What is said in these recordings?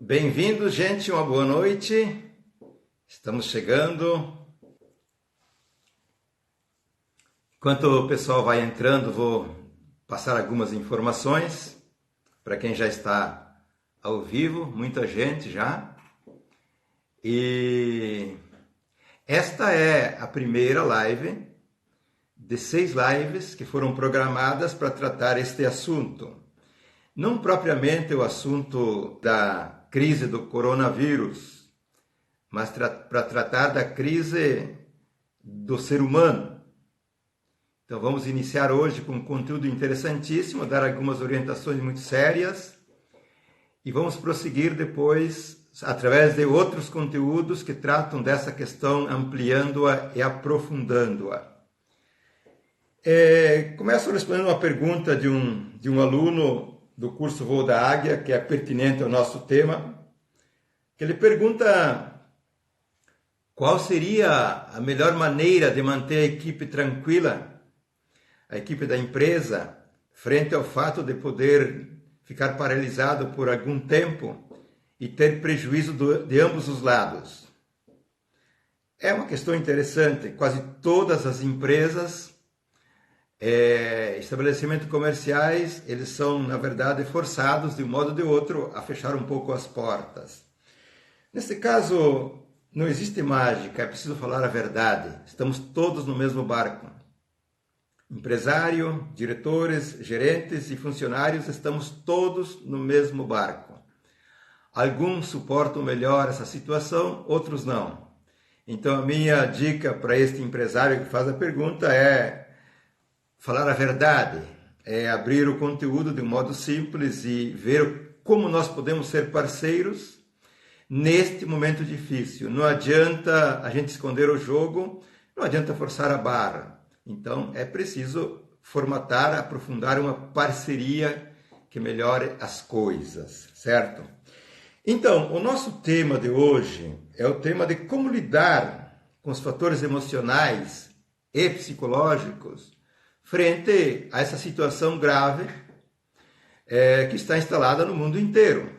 Bem-vindos, gente, uma boa noite. Estamos chegando. Enquanto o pessoal vai entrando, vou passar algumas informações para quem já está ao vivo, muita gente já. E esta é a primeira live de 6 lives que foram programadas para tratar este assunto. Não propriamente o assunto da crise do coronavírus, mas para tratar da crise do ser humano. Então vamos iniciar hoje com um conteúdo interessantíssimo, dar algumas orientações muito sérias e vamos prosseguir depois através de outros conteúdos que tratam dessa questão, ampliando-a e aprofundando-a. Começo respondendo uma pergunta de um aluno do curso Voo da Águia, que é pertinente ao nosso tema, que ele pergunta qual seria a melhor maneira de manter a equipe tranquila, a equipe da empresa, frente ao fato de poder ficar paralisado por algum tempo e ter prejuízo de ambos os lados. É uma questão interessante. Quase todas as empresas, estabelecimentos comerciais, eles são, na verdade, forçados, de um modo ou de outro, a fechar um pouco as portas. Nesse caso, não existe mágica, é preciso falar a verdade. Estamos todos no mesmo barco. Empresário, diretores, gerentes e funcionários, estamos todos no mesmo barco. Alguns suportam melhor essa situação, outros não. Então, a minha dica para este empresário que faz a pergunta é falar a verdade, é abrir o conteúdo de um modo simples e ver como nós podemos ser parceiros neste momento difícil. Não adianta a gente esconder o jogo, não adianta forçar a barra. Então, é preciso formatar, aprofundar uma parceria que melhore as coisas, certo? Então, o nosso tema de hoje é o tema de como lidar com os fatores emocionais e psicológicos frente a essa situação grave que está instalada no mundo inteiro.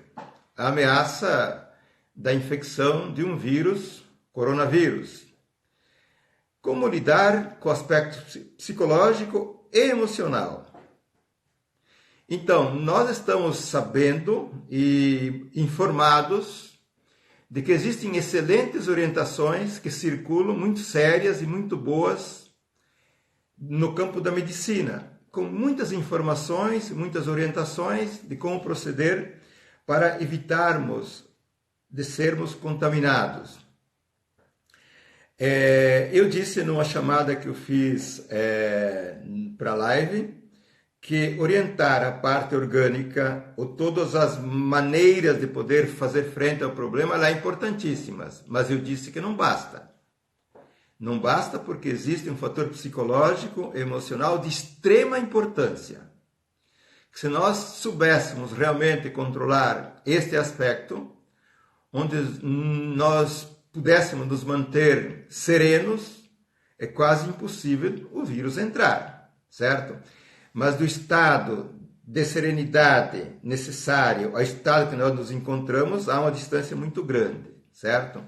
A ameaça da infecção de um vírus, coronavírus. Como lidar com o aspecto psicológico e emocional? Então, nós estamos sabendo e informados de que existem excelentes orientações que circulam, muito sérias e muito boas, no campo da medicina, com muitas informações, muitas orientações de como proceder para evitarmos de sermos contaminados. Eu disse numa chamada que eu fiz para a live que orientar a parte orgânica ou todas as maneiras de poder fazer frente ao problema lá é importantíssimas, mas eu disse que não basta. Não basta porque existe um fator psicológico e emocional de extrema importância. Se nós soubéssemos realmente controlar este aspecto, onde nós pudéssemos nos manter serenos, é quase impossível o vírus entrar, certo? Mas do estado de serenidade necessário ao estado que nós nos encontramos, há uma distância muito grande, certo?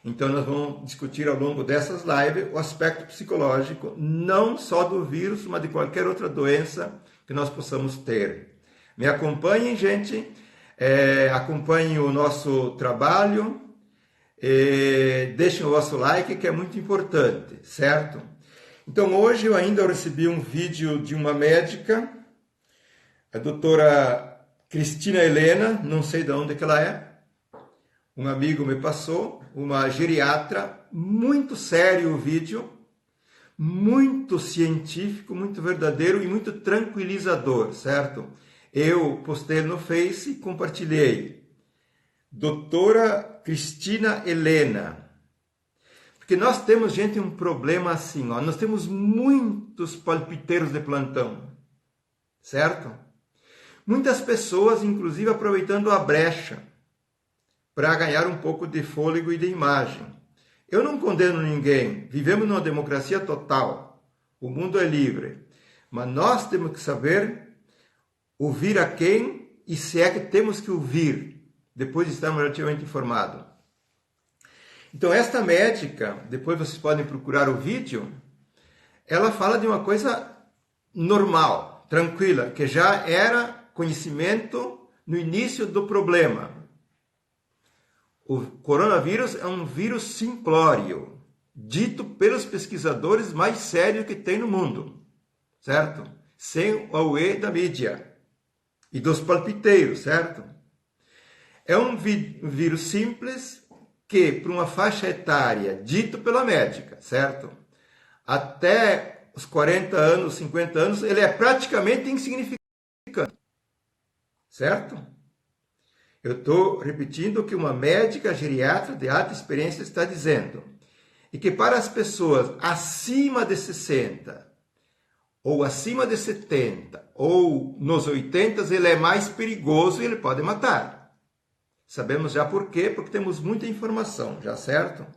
Então nós vamos discutir ao longo dessas lives o aspecto psicológico, não só do vírus, mas de qualquer outra doença que nós possamos ter. Me acompanhem, gente, acompanhem o nosso trabalho, deixem o vosso like, que é muito importante, certo? Então hoje eu ainda recebi um vídeo de uma médica, a doutora Cristina Helena, não sei de onde que ela é, um amigo me passou, uma geriatra, muito sério o vídeo, muito científico, muito verdadeiro e muito tranquilizador, certo? Eu postei no Face e compartilhei. Doutora Cristina Helena. Porque nós temos, gente, um problema assim, ó, nós temos muitos palpiteiros de plantão, certo? Muitas pessoas, inclusive, aproveitando a brecha para ganhar um pouco de fôlego e de imagem. Eu não condeno ninguém, vivemos numa democracia total, o mundo é livre, mas nós temos que saber ouvir a quem e se é que temos que ouvir, depois de estar relativamente informado. Então, esta médica, depois vocês podem procurar o vídeo, ela fala de uma coisa normal, tranquila, que já era conhecimento no início do problema. O coronavírus é um vírus simplório, dito pelos pesquisadores mais sérios que tem no mundo, certo? Sem o auê da mídia e dos palpiteiros, certo? É um vírus simples que, para uma faixa etária, dito pela médica, certo? Até os 40 anos, 50 anos, ele é praticamente insignificante, certo? Eu estou repetindo o que uma médica geriatra de alta experiência está dizendo. E que para as pessoas acima de 60, ou acima de 70, ou nos 80, ele é mais perigoso e ele pode matar. Sabemos já por quê? Porque temos muita informação, já certo?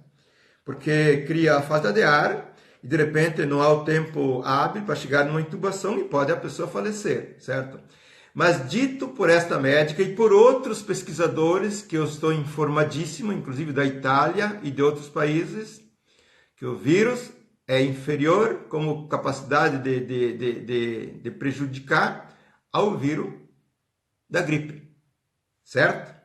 Porque cria a falta de ar e de repente não há o tempo hábil para chegar numa intubação e pode a pessoa falecer, certo? Mas dito por esta médica e por outros pesquisadores, que eu estou informadíssimo, inclusive da Itália e de outros países, que o vírus é inferior como capacidade de prejudicar ao vírus da gripe, certo?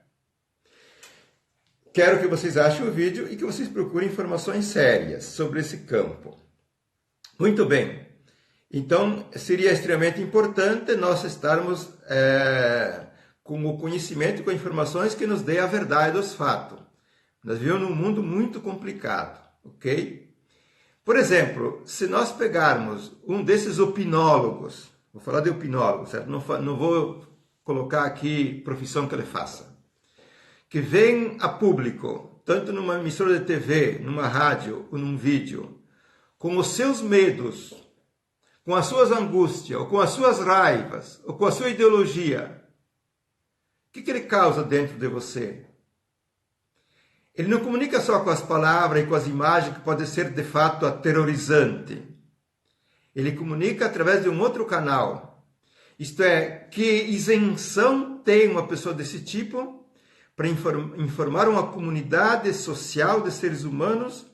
Quero que vocês achem o vídeo e que vocês procurem informações sérias sobre esse campo. Muito bem. Então, seria extremamente importante nós estarmos com o conhecimento, com informações que nos dê a verdade dos fatos. Nós vivemos num mundo muito complicado, ok? Por exemplo, se nós pegarmos um desses opinólogos, vou falar de opinólogo, certo? Não vou colocar aqui profissão que ele faça, que vem a público, tanto numa emissora de TV, numa rádio ou num vídeo, com os seus medos, com as suas angústias, ou com as suas raivas, ou com a sua ideologia, o que ele causa dentro de você? Ele não comunica só com as palavras e com as imagens, que pode ser de fato aterrorizante. Ele comunica através de um outro canal. Isto é, que isenção tem uma pessoa desse tipo para informar uma comunidade social de seres humanos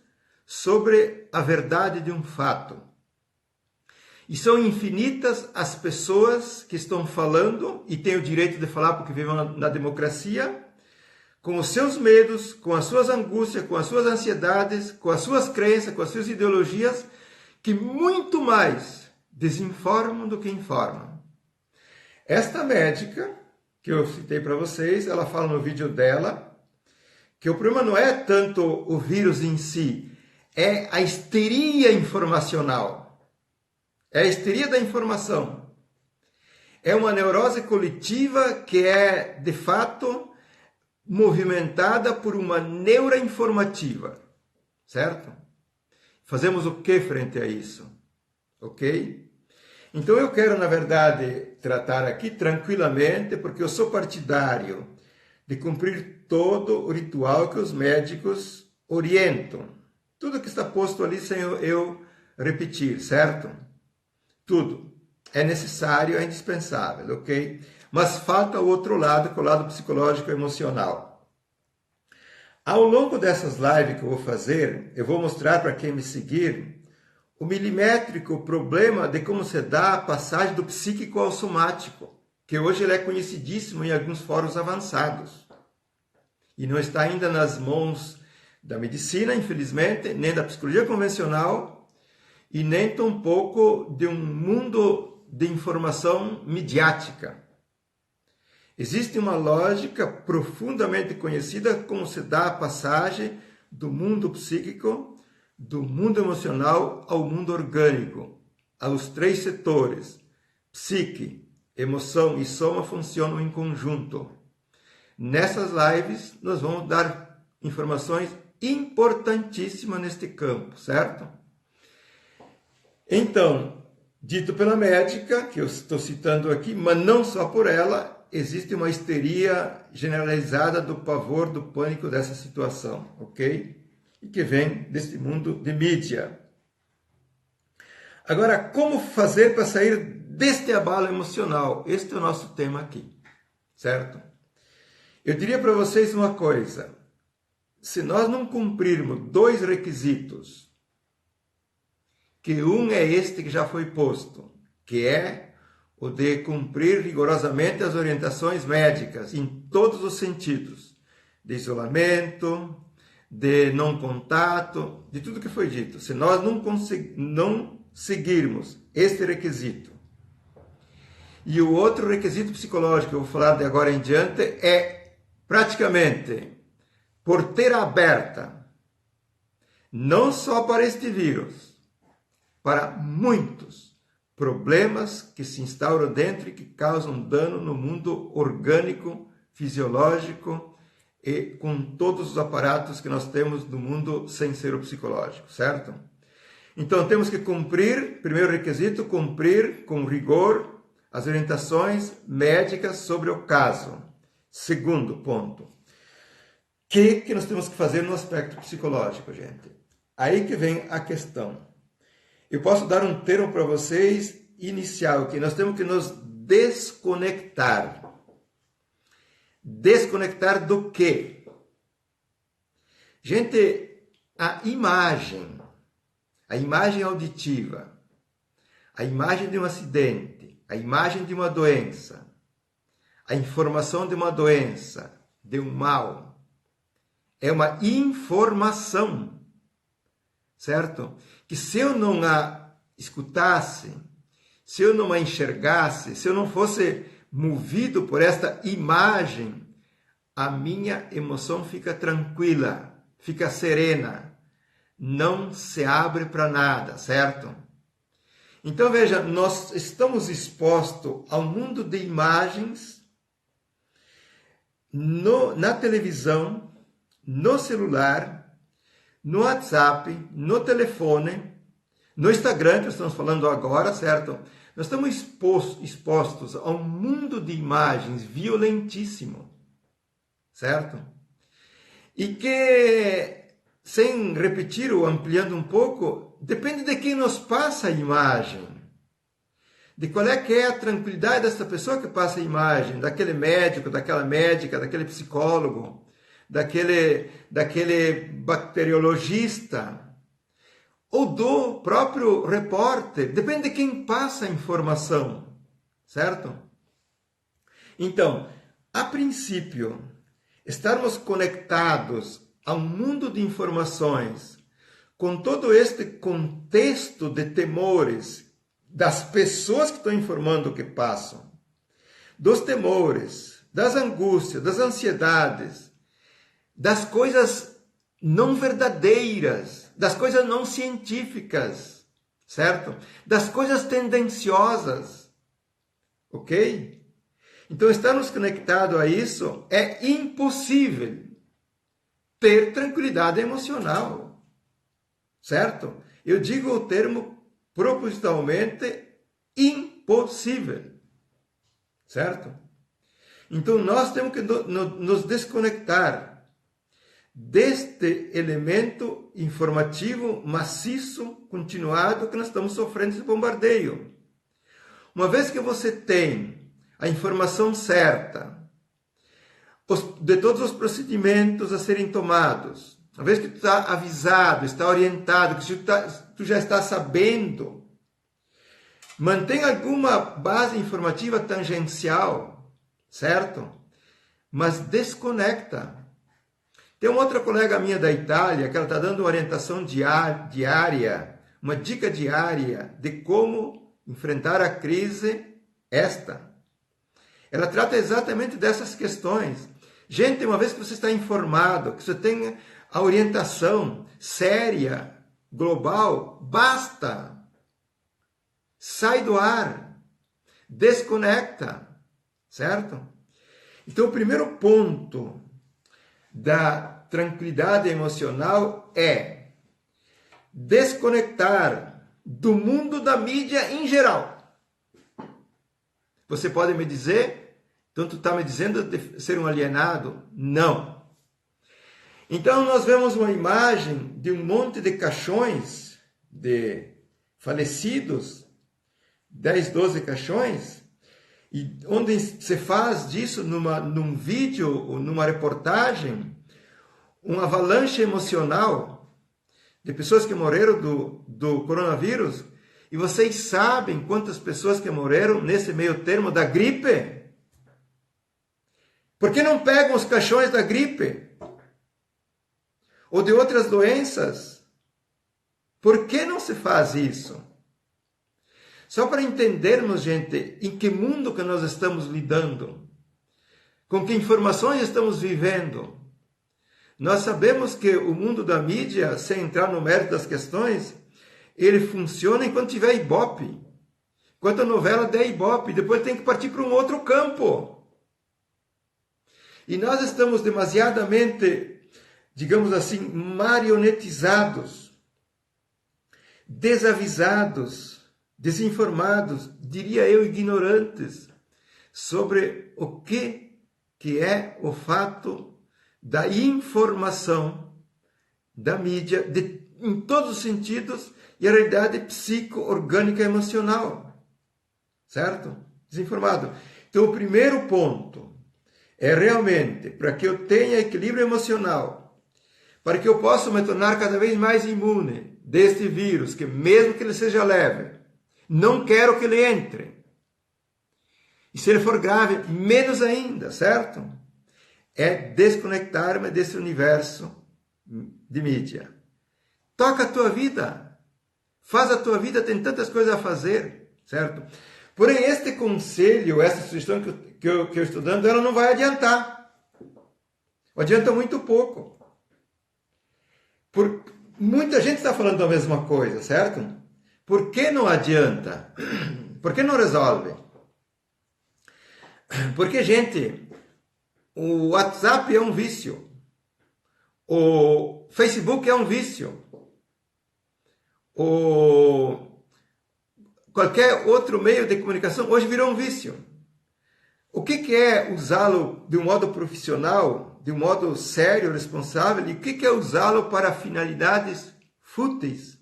sobre a verdade de um fato. E são infinitas as pessoas que estão falando, e têm o direito de falar porque vivem na democracia, com os seus medos, com as suas angústias, com as suas ansiedades, com as suas crenças, com as suas ideologias, que muito mais desinformam do que informam. Esta médica, que eu citei para vocês, ela fala no vídeo dela, que o problema não é tanto o vírus em si, é a histeria informacional. É a histeria da informação. É uma neurose coletiva que é, de fato, movimentada por uma neuroinformativa, certo? Fazemos o que frente a isso? Ok? Então eu quero, na verdade, tratar aqui tranquilamente, porque eu sou partidário de cumprir todo o ritual que os médicos orientam. Tudo que está posto ali sem eu repetir, certo? Tudo. É necessário, é indispensável, ok? Mas falta o outro lado, que é o lado psicológico e emocional. Ao longo dessas lives que eu vou fazer, eu vou mostrar para quem me seguir o milimétrico problema de como se dá a passagem do psíquico ao somático, que hoje ele é conhecidíssimo em alguns fóruns avançados. E não está ainda nas mãos da medicina, infelizmente, nem da psicologia convencional, e nem tampouco de um mundo de informação midiática. Existe uma lógica profundamente conhecida como se dá a passagem do mundo psíquico, do mundo emocional ao mundo orgânico. Aos três setores, psique, emoção e soma funcionam em conjunto. Nessas lives, nós vamos dar informações importantíssimas neste campo, certo? Então, dito pela médica, que eu estou citando aqui, mas não só por ela, existe uma histeria generalizada do pavor, do pânico dessa situação, ok? E que vem desse mundo de mídia. Agora, como fazer para sair deste abalo emocional? Este é o nosso tema aqui, certo? Eu diria para vocês uma coisa: se nós não cumprirmos 2 requisitos, que um é este que já foi posto, que é o de cumprir rigorosamente as orientações médicas em todos os sentidos, de isolamento, de não contato, de tudo que foi dito. Se nós não seguirmos este requisito, e o outro requisito psicológico que eu vou falar de agora em diante é praticamente porteira aberta, não só para este vírus, para muitos problemas que se instauram dentro e que causam dano no mundo orgânico, fisiológico e com todos os aparatos que nós temos no mundo sem ser o psicológico, certo? Então temos que cumprir, primeiro requisito, cumprir com rigor as orientações médicas sobre o caso. Segundo ponto, o que nós temos que fazer no aspecto psicológico, gente? Aí que vem a questão. Eu posso dar um termo para vocês inicial, que nós temos que nos desconectar. Desconectar do quê? Gente, a imagem auditiva, a imagem de um acidente, a imagem de uma doença, a informação de uma doença, de um mal, é uma informação, certo? Que se eu não a escutasse, se eu não a enxergasse, se eu não fosse movido por esta imagem, a minha emoção fica tranquila, fica serena, não se abre para nada, certo? Então veja, nós estamos expostos ao mundo de imagens na televisão, no celular, no WhatsApp, no telefone, no Instagram, que estamos falando agora, certo? Nós estamos expostos a um mundo de imagens violentíssimo, certo? E que, sem repetir ou ampliando um pouco, depende de quem nos passa a imagem, de qual é que é a tranquilidade dessa pessoa que passa a imagem, daquele médico, daquela médica, daquele psicólogo, daquele bacteriologista, ou do próprio repórter, depende de quem passa a informação, certo? Então, a princípio, estarmos conectados a um mundo de informações, com todo este contexto de temores das pessoas que estão informando o que passam, dos temores, das angústias, das ansiedades, das coisas não verdadeiras, das coisas não científicas, certo? Das coisas tendenciosas, ok? Então, estarmos conectados a isso é impossível ter tranquilidade emocional, certo? Eu digo o termo propositalmente impossível, certo? Então, nós temos que nos desconectar deste elemento informativo maciço, continuado, que nós estamos sofrendo esse bombardeio. Uma vez que você tem a informação certa de todos os procedimentos a serem tomados, uma vez que tu está avisado, está orientado, que tu já está sabendo, mantém alguma base informativa tangencial, certo? Mas desconecta. Tem uma outra colega minha da Itália que ela está dando uma orientação diária, uma dica diária de como enfrentar a crise esta. Ela trata exatamente dessas questões. Gente, uma vez que você está informado, que você tem a orientação séria, global, basta. Sai do ar. Desconecta. Certo? Então, o primeiro ponto da tranquilidade emocional é desconectar do mundo da mídia em geral. Você pode me dizer, então tu está me dizendo de ser um alienado? Não. Então nós vemos uma imagem de um monte de caixões de falecidos, 10, 12 caixões, e onde se faz disso num vídeo ou numa reportagem uma avalanche emocional de pessoas que morreram do coronavírus, e vocês sabem quantas pessoas que morreram nesse meio termo da gripe? Por que não pegam os caixões da gripe? Ou de outras doenças? Por que não se faz isso? Só para entendermos, gente, em que mundo que nós estamos lidando, com que informações estamos vivendo. Nós sabemos que o mundo da mídia, sem entrar no mérito das questões, ele funciona enquanto tiver Ibope. Enquanto a novela der Ibope, depois tem que partir para um outro campo. E nós estamos demasiadamente, digamos assim, marionetizados, desavisados, desinformados, diria eu, ignorantes, sobre o que é o fato da informação da mídia, em todos os sentidos, e a realidade psico-orgânica emocional. Certo? Desinformado. Então, o primeiro ponto é realmente, para que eu tenha equilíbrio emocional, para que eu possa me tornar cada vez mais imune deste vírus, que mesmo que ele seja leve, não quero que ele entre. E se ele for grave, menos ainda, certo? É desconectar-me desse universo de mídia. Toca a tua vida. Faz a tua vida, tem tantas coisas a fazer, certo? Porém, este conselho, essa sugestão que eu estou dando, ela não vai adiantar. Adianta muito pouco. Muita gente está falando a mesma coisa, certo? Por que não adianta? Por que não resolve? Porque, gente, o WhatsApp é um vício. O Facebook é um vício. Qualquer outro meio de comunicação hoje virou um vício. O que é usá-lo de um modo profissional, de um modo sério, responsável, e o que é usá-lo para finalidades fúteis?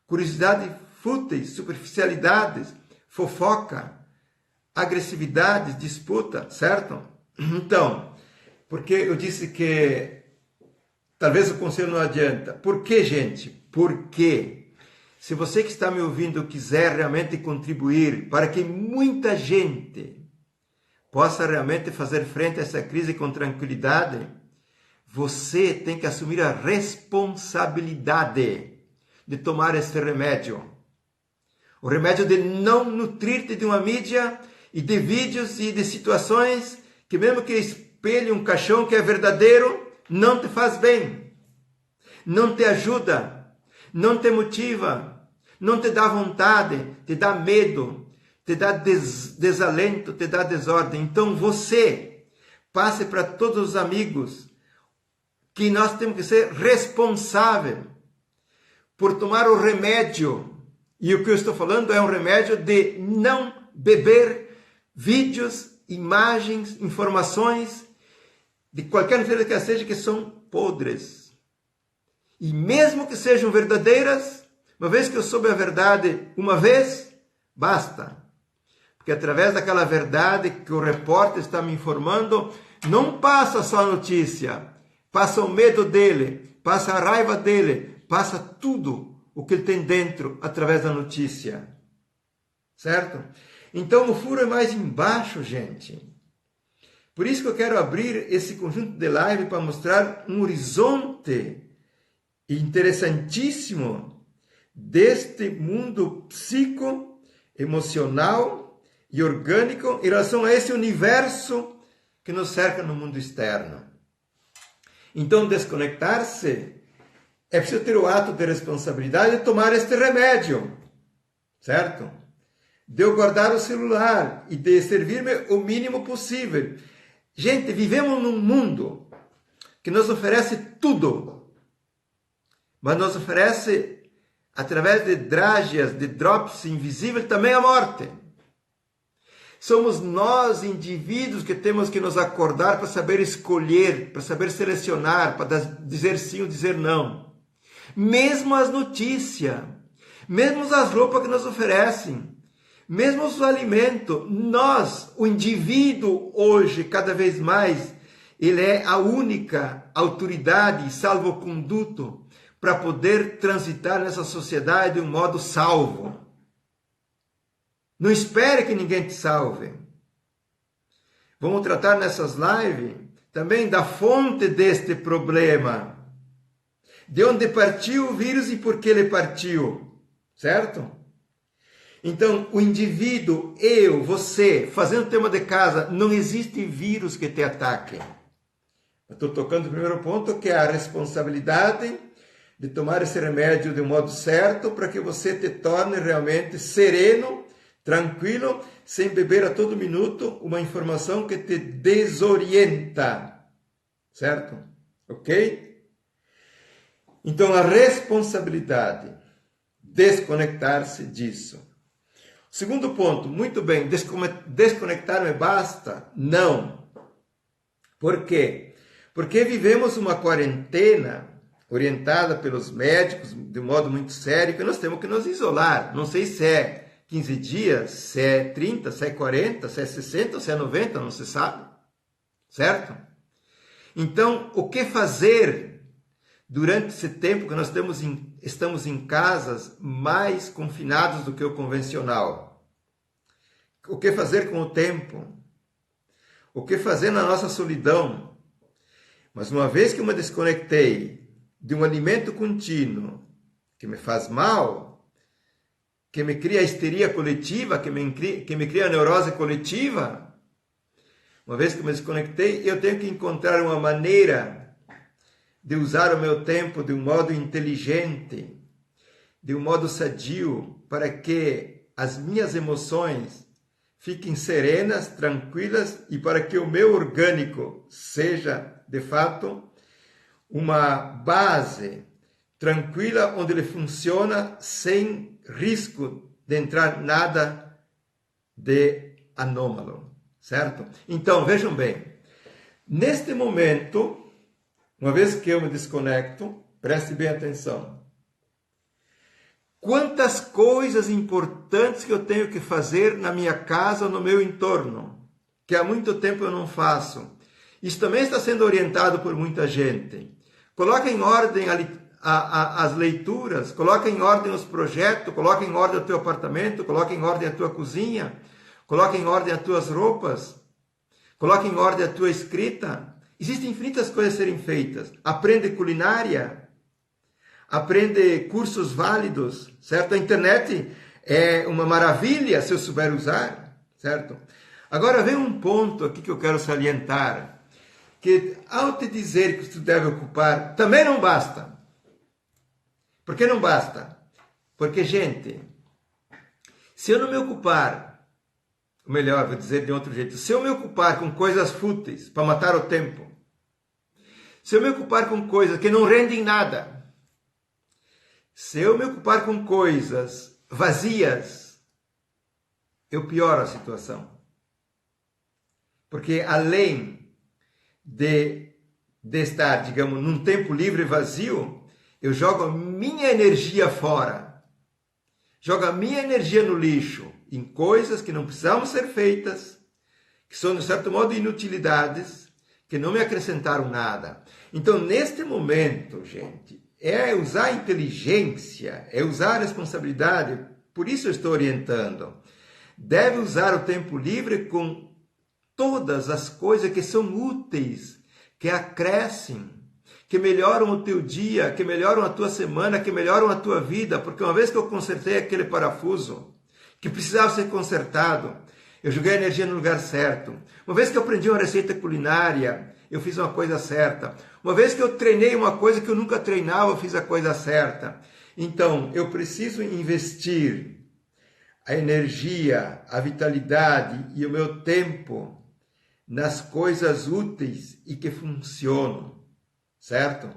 Curiosidades fúteis, superficialidades, fofoca, agressividade, disputa, certo? Então, porque eu disse que talvez o conselho não adianta. Por que, gente? Porque se você que está me ouvindo quiser realmente contribuir para que muita gente possa realmente fazer frente a essa crise com tranquilidade, você tem que assumir a responsabilidade de tomar este remédio. O remédio de não nutrir-te de uma mídia e de vídeos e de situações que mesmo que espelhe um caixão que é verdadeiro, não te faz bem, não te ajuda, não te motiva, não te dá vontade, te dá medo, te dá desalento, te dá desordem. Então você passe para todos os amigos que nós temos que ser responsáveis por tomar o remédio. E o que eu estou falando é um remédio de não beber vídeos, imagens, informações, de qualquer maneira que seja, que são podres. E mesmo que sejam verdadeiras, uma vez que eu soube a verdade uma vez, basta. Porque através daquela verdade que o repórter está me informando, não passa só a notícia, passa o medo dele, passa a raiva dele, passa tudo o que ele tem dentro através da notícia. Certo? Então o furo é mais embaixo, gente. Por isso que eu quero abrir esse conjunto de live para mostrar um horizonte interessantíssimo deste mundo psico, emocional e orgânico em relação a esse universo que nos cerca no mundo externo. Então, desconectar-se é preciso ter o ato de responsabilidade de tomar este remédio, certo? De eu guardar o celular e de servir-me o mínimo possível. Gente, vivemos num mundo que nos oferece tudo, mas nos oferece, através de drágeas, de drops invisíveis, também a morte. Somos nós, indivíduos, que temos que nos acordar para saber escolher, para saber selecionar, para dizer sim ou dizer não. Mesmo as notícias, mesmo as roupas que nos oferecem, Mesmo o alimento, nós, o indivíduo hoje, cada vez mais, ele é a única autoridade, salvoconduto, para poder transitar nessa sociedade de um modo salvo. Não espere que ninguém te salve. Vamos tratar nessas lives também da fonte deste problema. De onde partiu o vírus e por que ele partiu. Certo? Então, o indivíduo, eu, você, fazendo tema de casa, não existe vírus que te ataque. Eu estou tocando o primeiro ponto, que é a responsabilidade de tomar esse remédio de um modo certo para que você te torne realmente sereno, tranquilo, sem beber a todo minuto uma informação que te desorienta. Certo? Ok? Então, a responsabilidade, desconectar-se disso. Segundo ponto, muito bem, desconectar-me basta? Não. Por quê? Porque vivemos uma quarentena orientada pelos médicos de um modo muito sério, que nós temos que nos isolar. Não sei se é 15 dias, se é 30, se é 40, se é 60, se é 90, não se sabe. Certo? Então, o que fazer durante esse tempo que nós estamos em casas mais confinados do que o convencional? O que fazer com o tempo? O que fazer na nossa solidão? Mas uma vez que eu me desconectei de um alimento contínuo que me faz mal, que me cria histeria coletiva, que me cria neurose coletiva, uma vez que eu me desconectei, eu tenho que encontrar uma maneira de usar o meu tempo de um modo inteligente, de um modo sadio, para que as minhas emoções fiquem serenas, tranquilas, e para que o meu orgânico seja, de fato, uma base tranquila, onde ele funciona sem risco de entrar nada de anômalo, certo? Então, vejam bem, neste momento, uma vez que eu me desconecto, preste bem atenção. Quantas coisas importantes que eu tenho que fazer na minha casa ou no meu entorno, que há muito tempo eu não faço. Isso também está sendo orientado por muita gente. Coloca em ordem as leituras, coloca em ordem os projetos, coloca em ordem o teu apartamento, coloca em ordem a tua cozinha, coloca em ordem as tuas roupas, coloca em ordem a tua escrita. Existem infinitas coisas a serem feitas. Aprende culinária, aprende cursos válidos, certo? A internet é uma maravilha se eu souber usar, certo? Agora vem um ponto aqui que eu quero salientar, que ao te dizer que tu deve ocupar, também não basta. Por que não basta? Porque, gente, se eu não me ocupar, ou melhor, vou dizer de outro jeito, se eu me ocupar com coisas fúteis para matar o tempo, se eu me ocupar com coisas que não rendem nada, se eu me ocupar com coisas vazias, eu pioro a situação. Porque além de estar, digamos, num tempo livre e vazio, eu jogo a minha energia fora. Jogo a minha energia no lixo, em coisas que não precisavam ser feitas, que são, de certo modo, inutilidades, que não me acrescentaram nada. Então, neste momento, gente, é usar a inteligência, é usar a responsabilidade, por isso eu estou orientando. Deve usar o tempo livre com todas as coisas que são úteis, que acrescem, que melhoram o teu dia, que melhoram a tua semana, que melhoram a tua vida, porque uma vez que eu consertei aquele parafuso, que precisava ser consertado, eu joguei a energia no lugar certo. Uma vez que eu aprendi uma receita culinária, eu fiz uma coisa certa. Uma vez que eu treinei uma coisa que eu nunca treinava, eu fiz a coisa certa. Então, eu preciso investir a energia, a vitalidade e o meu tempo nas coisas úteis e que funcionam, certo?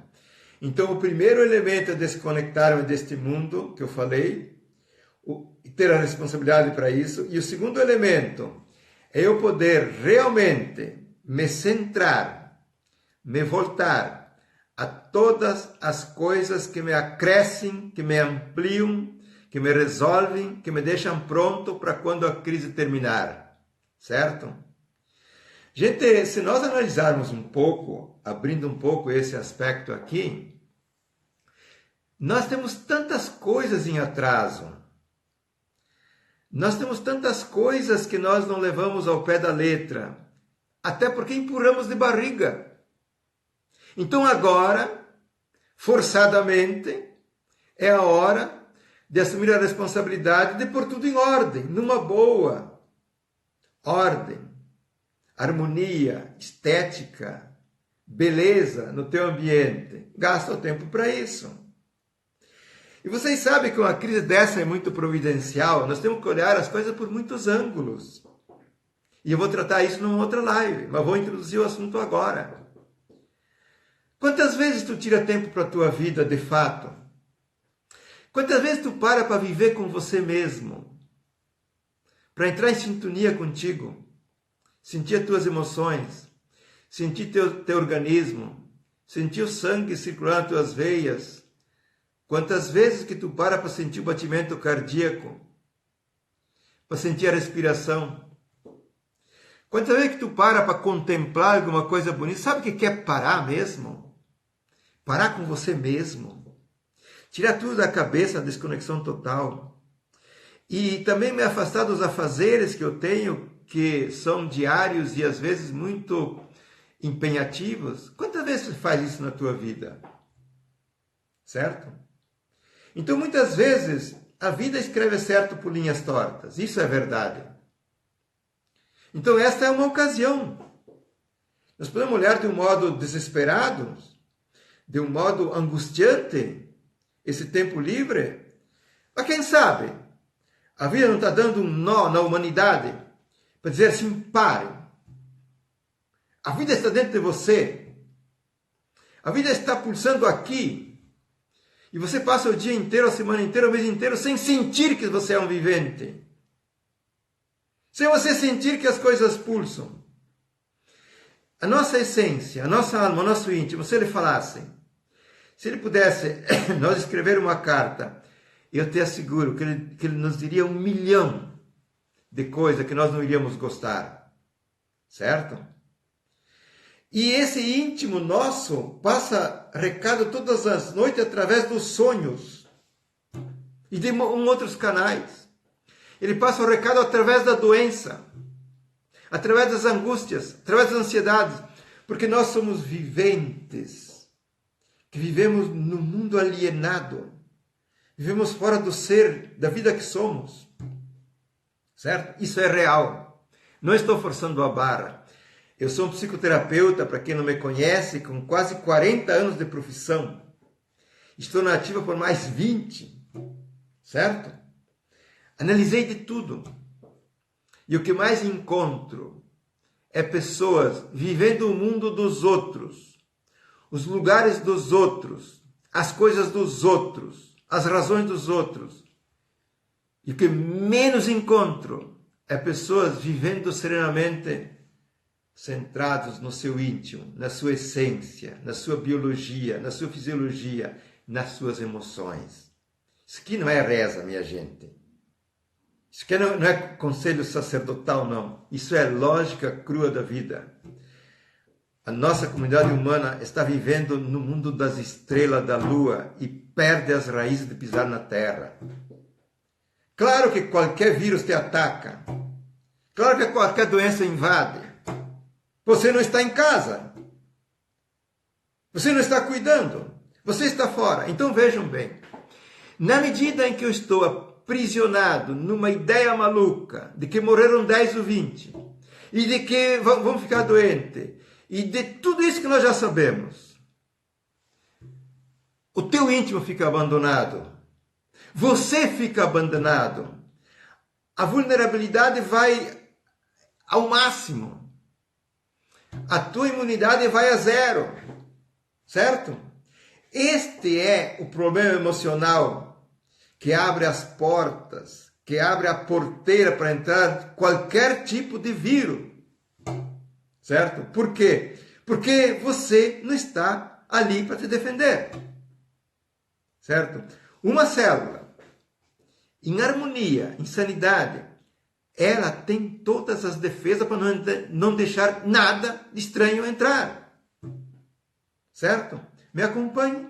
Então, o primeiro elemento é desconectar-me deste mundo que eu falei, e ter a responsabilidade para isso. E o segundo elemento é eu poder realmente me centrar, me voltar a todas as coisas que me acrescem, que me ampliam, que me resolvem, que me deixam pronto para quando a crise terminar, certo? Gente, se nós analisarmos um pouco, abrindo um pouco esse aspecto aqui, nós temos tantas coisas em atraso. Nós temos tantas coisas que nós não levamos ao pé da letra, até porque empurramos de barriga. Então agora, forçadamente, é a hora de assumir a responsabilidade de pôr tudo em ordem, numa boa ordem, harmonia, estética, beleza no teu ambiente. Gasta o tempo para isso. E vocês sabem que uma crise dessa é muito providencial, nós temos que olhar as coisas por muitos ângulos. E eu vou tratar isso numa outra live, mas vou introduzir o assunto agora. Quantas vezes tu tira tempo para a tua vida de fato? Quantas vezes tu para viver com você mesmo? Para entrar em sintonia contigo? Sentir as tuas emoções? Sentir teu organismo? Sentir o sangue circular nas tuas veias? Quantas vezes que tu para sentir o batimento cardíaco? Para sentir a respiração? Quantas vezes que tu para contemplar alguma coisa bonita? Sabe o que é parar mesmo? Parar com você mesmo. Tirar tudo da cabeça, a desconexão total. E também me afastar dos afazeres que eu tenho, que são diários e às vezes muito empenhativos. Quantas vezes você faz isso na tua vida? Certo? Então, muitas vezes, a vida escreve certo por linhas tortas. Isso é verdade. Então, esta é uma ocasião. Nós podemos olhar de um modo desesperado, de um modo angustiante, esse tempo livre. Mas quem sabe, a vida não está dando um nó na humanidade para dizer assim, pare. A vida está dentro de você. A vida está pulsando aqui. E você passa o dia inteiro, a semana inteira, o mês inteiro, sem sentir que você é um vivente. Sem você sentir que as coisas pulsam. A nossa essência, a nossa alma, o nosso íntimo, se ele falasse, se ele pudesse nós escrever uma carta, eu te asseguro que ele nos diria 1 milhão de coisas que nós não iríamos gostar. Certo? E esse íntimo nosso passa recado todas as noites através dos sonhos e de outros canais. Ele passa o recado através da doença, através das angústias, através das ansiedades, porque nós somos viventes, que vivemos no mundo alienado, vivemos fora do ser, da vida que somos. Certo? Isso é real. Não estou forçando a barra. Eu sou um psicoterapeuta, para quem não me conhece, com quase 40 anos de profissão. Estou na ativa por mais 20, certo? Analisei de tudo. E o que mais encontro é pessoas vivendo o mundo dos outros, os lugares dos outros, as coisas dos outros, as razões dos outros. E o que menos encontro é pessoas vivendo serenamente centrados no seu íntimo, na sua essência, na sua biologia, na sua fisiologia, nas suas emoções. Isso aqui não é reza, minha gente. Isso aqui não é conselho sacerdotal, não. Isso é lógica crua da vida. A nossa comunidade humana está vivendo no mundo das estrelas, da lua, e perde as raízes de pisar na terra. Claro que qualquer vírus te ataca. Claro que qualquer doença invade. Você não está em casa. Você não está cuidando. Você está fora. Então vejam bem. Na medida em que eu estou aprisionado numa ideia maluca de que morreram 10 ou 20 e de que vão ficar doentes e de tudo isso que nós já sabemos, o teu íntimo fica abandonado. Você fica abandonado. A vulnerabilidade vai ao máximo. A tua imunidade vai a 0, certo? Este é o problema emocional que abre as portas, que abre a porteira para entrar qualquer tipo de vírus, certo? Por quê? Porque você não está ali para te defender, certo? Uma célula em harmonia, em sanidade, ela tem todas as defesas para não deixar nada de estranho entrar. Certo? Me acompanhe.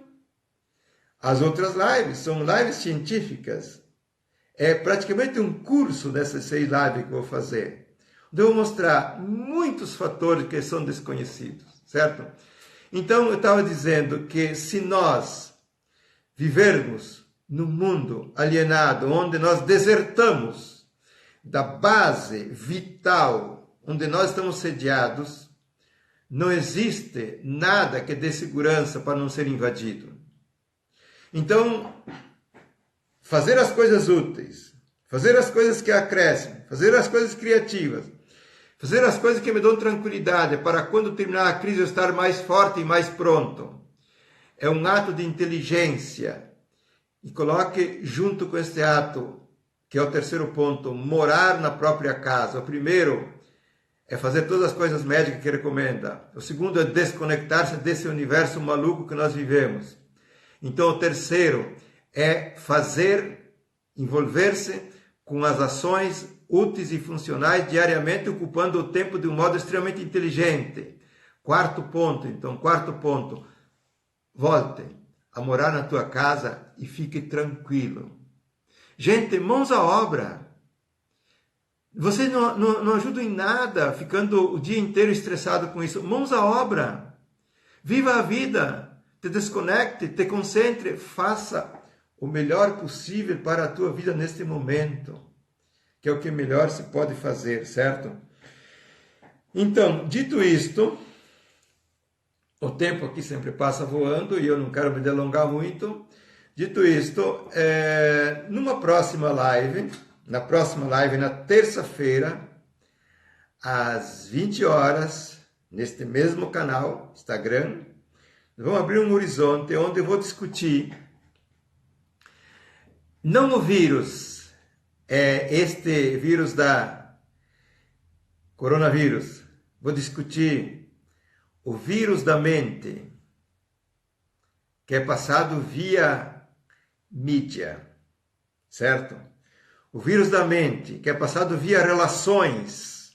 As outras lives são lives científicas. É praticamente um curso dessas 6 lives que eu vou fazer. Onde eu vou mostrar muitos fatores que são desconhecidos. Certo? Então, eu estava dizendo que se nós vivermos num mundo alienado, onde nós desertamos da base vital, onde nós estamos sediados, não existe nada que dê segurança para não ser invadido. Então, fazer as coisas úteis, fazer as coisas que acrescem, fazer as coisas criativas, fazer as coisas que me dão tranquilidade para quando terminar a crise eu estar mais forte e mais pronto. É um ato de inteligência. E coloque junto com este ato, que é o terceiro ponto, morar na própria casa. O primeiro é fazer todas as coisas médicas que recomenda. O segundo é desconectar-se desse universo maluco que nós vivemos. Então o terceiro é envolver-se com as ações úteis e funcionais diariamente, ocupando o tempo de um modo extremamente inteligente. Quarto ponto, volte a morar na tua casa e fique tranquilo. Gente, mãos à obra. Vocês não ajudam em nada ficando o dia inteiro estressado com isso. Mãos à obra. Viva a vida. Te desconecte, te concentre. Faça o melhor possível para a tua vida neste momento. Que é o que melhor se pode fazer, certo? Então, dito isto, o tempo aqui sempre passa voando e eu não quero me delongar muito. Dito isto, na próxima live, na terça-feira, às 20 horas, neste mesmo canal, Instagram, vamos abrir um horizonte onde eu vou discutir, não o vírus, este vírus da coronavírus, vou discutir o vírus da mente, que é passado via mídia, certo? O vírus da mente, que é passado via relações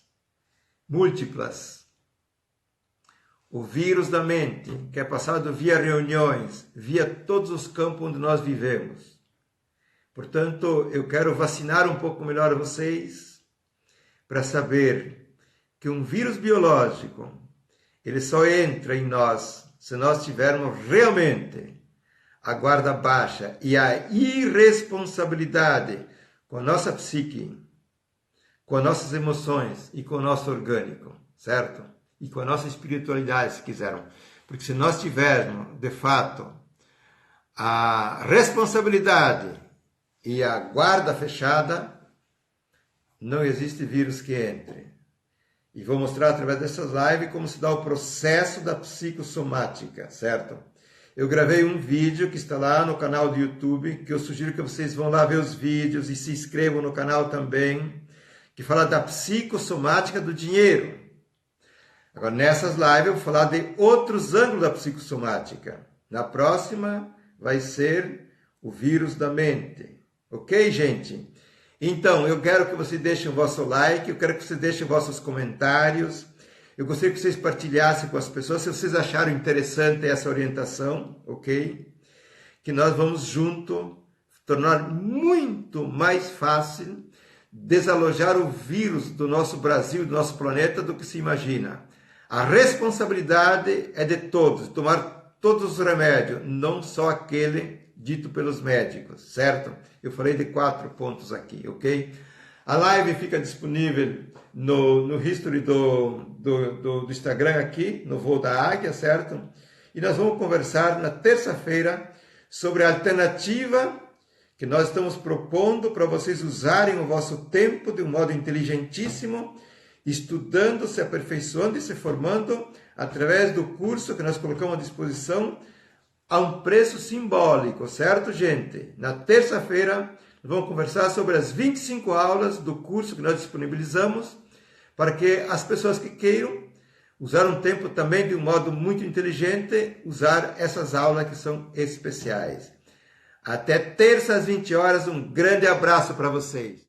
múltiplas. O vírus da mente, que é passado via reuniões, via todos os campos onde nós vivemos. Portanto, eu quero vacinar um pouco melhor vocês para saber que um vírus biológico, ele só entra em nós se nós tivermos realmente a guarda baixa e a irresponsabilidade com a nossa psique, com as nossas emoções e com o nosso orgânico, certo? E com a nossa espiritualidade, se quiserem. Porque se nós tivermos, de fato, a responsabilidade e a guarda fechada, não existe vírus que entre. E vou mostrar através dessas lives como se dá o processo da psicossomática, certo? Eu gravei um vídeo que está lá no canal do YouTube, que eu sugiro que vocês vão lá ver os vídeos e se inscrevam no canal também, que fala da psicossomática do dinheiro. Agora, nessas lives eu vou falar de outros ângulos da psicossomática. Na próxima vai ser o vírus da mente. Ok, gente? Então, eu quero que você deixe o vosso like, eu quero que você deixe vossos comentários. Eu gostaria que vocês partilhassem com as pessoas se vocês acharam interessante essa orientação, ok? Que nós vamos junto tornar muito mais fácil desalojar o vírus do nosso Brasil, do nosso planeta, do que se imagina. A responsabilidade é de todos, tomar todos os remédios, não só aquele dito pelos médicos, certo? Eu falei de 4 pontos aqui, ok? A live fica disponível no history do Instagram aqui, no Voo da Águia, certo? E nós vamos conversar na terça-feira sobre a alternativa que nós estamos propondo para vocês usarem o vosso tempo de um modo inteligentíssimo, estudando, se aperfeiçoando e se formando através do curso que nós colocamos à disposição a um preço simbólico, certo, gente? Na terça-feira, vamos conversar sobre as 25 aulas do curso que nós disponibilizamos para que as pessoas que queiram usar um tempo também de um modo muito inteligente, usar essas aulas que são especiais. Até terça às 20 horas. Um grande abraço para vocês.